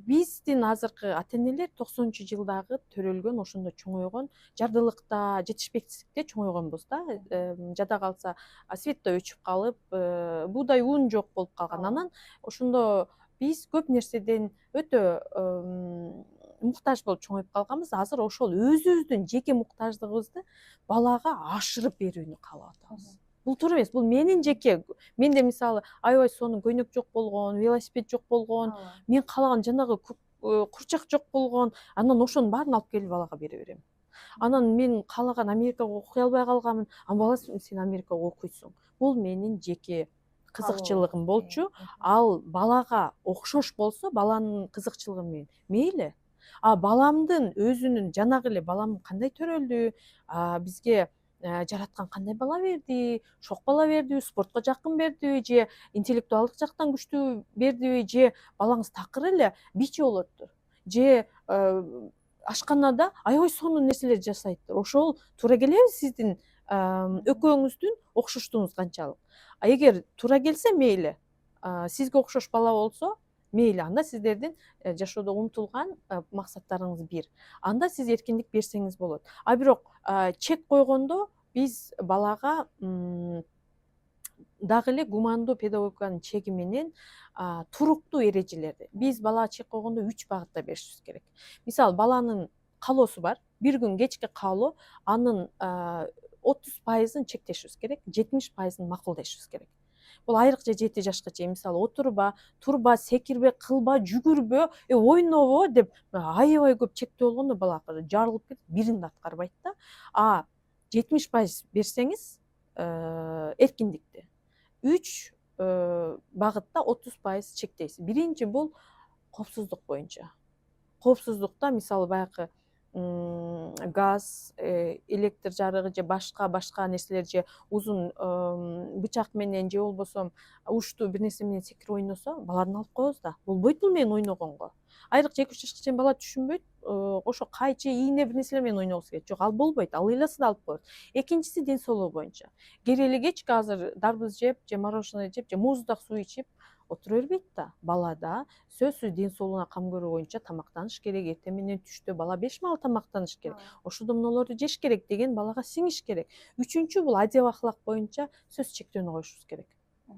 Биздин азыркы ата энелер 90-жылдагы төрөлгөн, ошондо чоңойгон, жардылыкта, жетишпестикте чоңойгонбуз да. Жада калса светто өчүп калып, буудай ун жок болуп калган. Анан ошондо биз көп нерседен өтө муктаж болуп чоңоюп калганбыз. Азыр ошол өзүбүздүн жеке муктаждыгыбызды балага ашырып берүүнү каалап атабыз. Бул туура эмес. Бул менин жеке. Менде мисалы аябай сонун көйнөк жок болгон, велосипед жок болгон, мен каалаган жанагы курчак жок болгон. Анан ошонун баарын алып келип балага бере берем. Анан мен каалаган Америкага окуй албай калганмын. Бала сен Америкага окуйсуң. Бул менин жеке кызыкчылыгым болчу. Ал балага окшош болсо, баланын кызыкчылыгы менен мейли. Баламдын өзүнүн жанагы эле балам кандай төрөлдү, бизге жараткан кандай бала берди, шок бала бердиби, спортко жакын бердиби, же интеллектуалдык жактан күчтүү бердиби, же балаңыз такыр эле бийчи болоттур, же ашканада аябай сонун нерселер жасайттыр. Ошол туура келеби сиздин экөөңүздүн окшоштугуңуз канчалык? Эгер туура келсе мейли, сизге окшош бала болсо мейли, анда сиздердин жашоодо умтулган максаттарыңыз бир. Анда сиз эркиндик берсеңиз болот. Бирок чек койгондо биз балага дагы эле гумандуу педагогиканын чеги менен туруктуу эрежелерди. Биз балага чек койгондо 3 багытта беришибиз керек. Мисалы, баланын каалоосу бар. Бир күн кечке каалоо, анын 30%-ын чектешибиз керек, 70%-ын макулдашыбыз керек. Бул айрыкча 7 жашка чейин, мисалы, отурба, турба, секирбе, кылба, жүгүрбө, ойнобо деп аябай көп чектөө болгондо бала жарылып кетип, бирин да аткарбайт да. 70% берсеңиз эркиндикти, 3 багытта 30% чектейсиз. Биринчи бул коопсуздук боюнча. Коопсуздукта мисалы баягы газ, электр жарыгы же башка нерселер, же узун бычак менен, же болбосо учтуу бир нерсе менен секирип ойносо, баланы алып коебуз да. Болбойт бул менен ойногонго. Айрыкча 2-3 жашка чейин бала түшүнбөйт. Ошо кайчы, ийне бир нерселер менен ойногусу келет. Жок, ал болбойт. Ал ыйласа да алып коебуз. Экинчиси ден соолугу боюнча. Керели кечке азыр дарбыз жеп, же мороженое жеп, же муздак суу ичип отура бербейт да. Бала да сөзсүз ден соолугуна кам көрүү боюнча тамактаныш керек. Эртең менен түштө бала 5 маал тамактаныш керек. Ошодо мыналарды жеш керек деген балага сиңиш керек. Үчүнчү бул адеп ахлак боюнча сөз чектөөнү коюшубуз керек.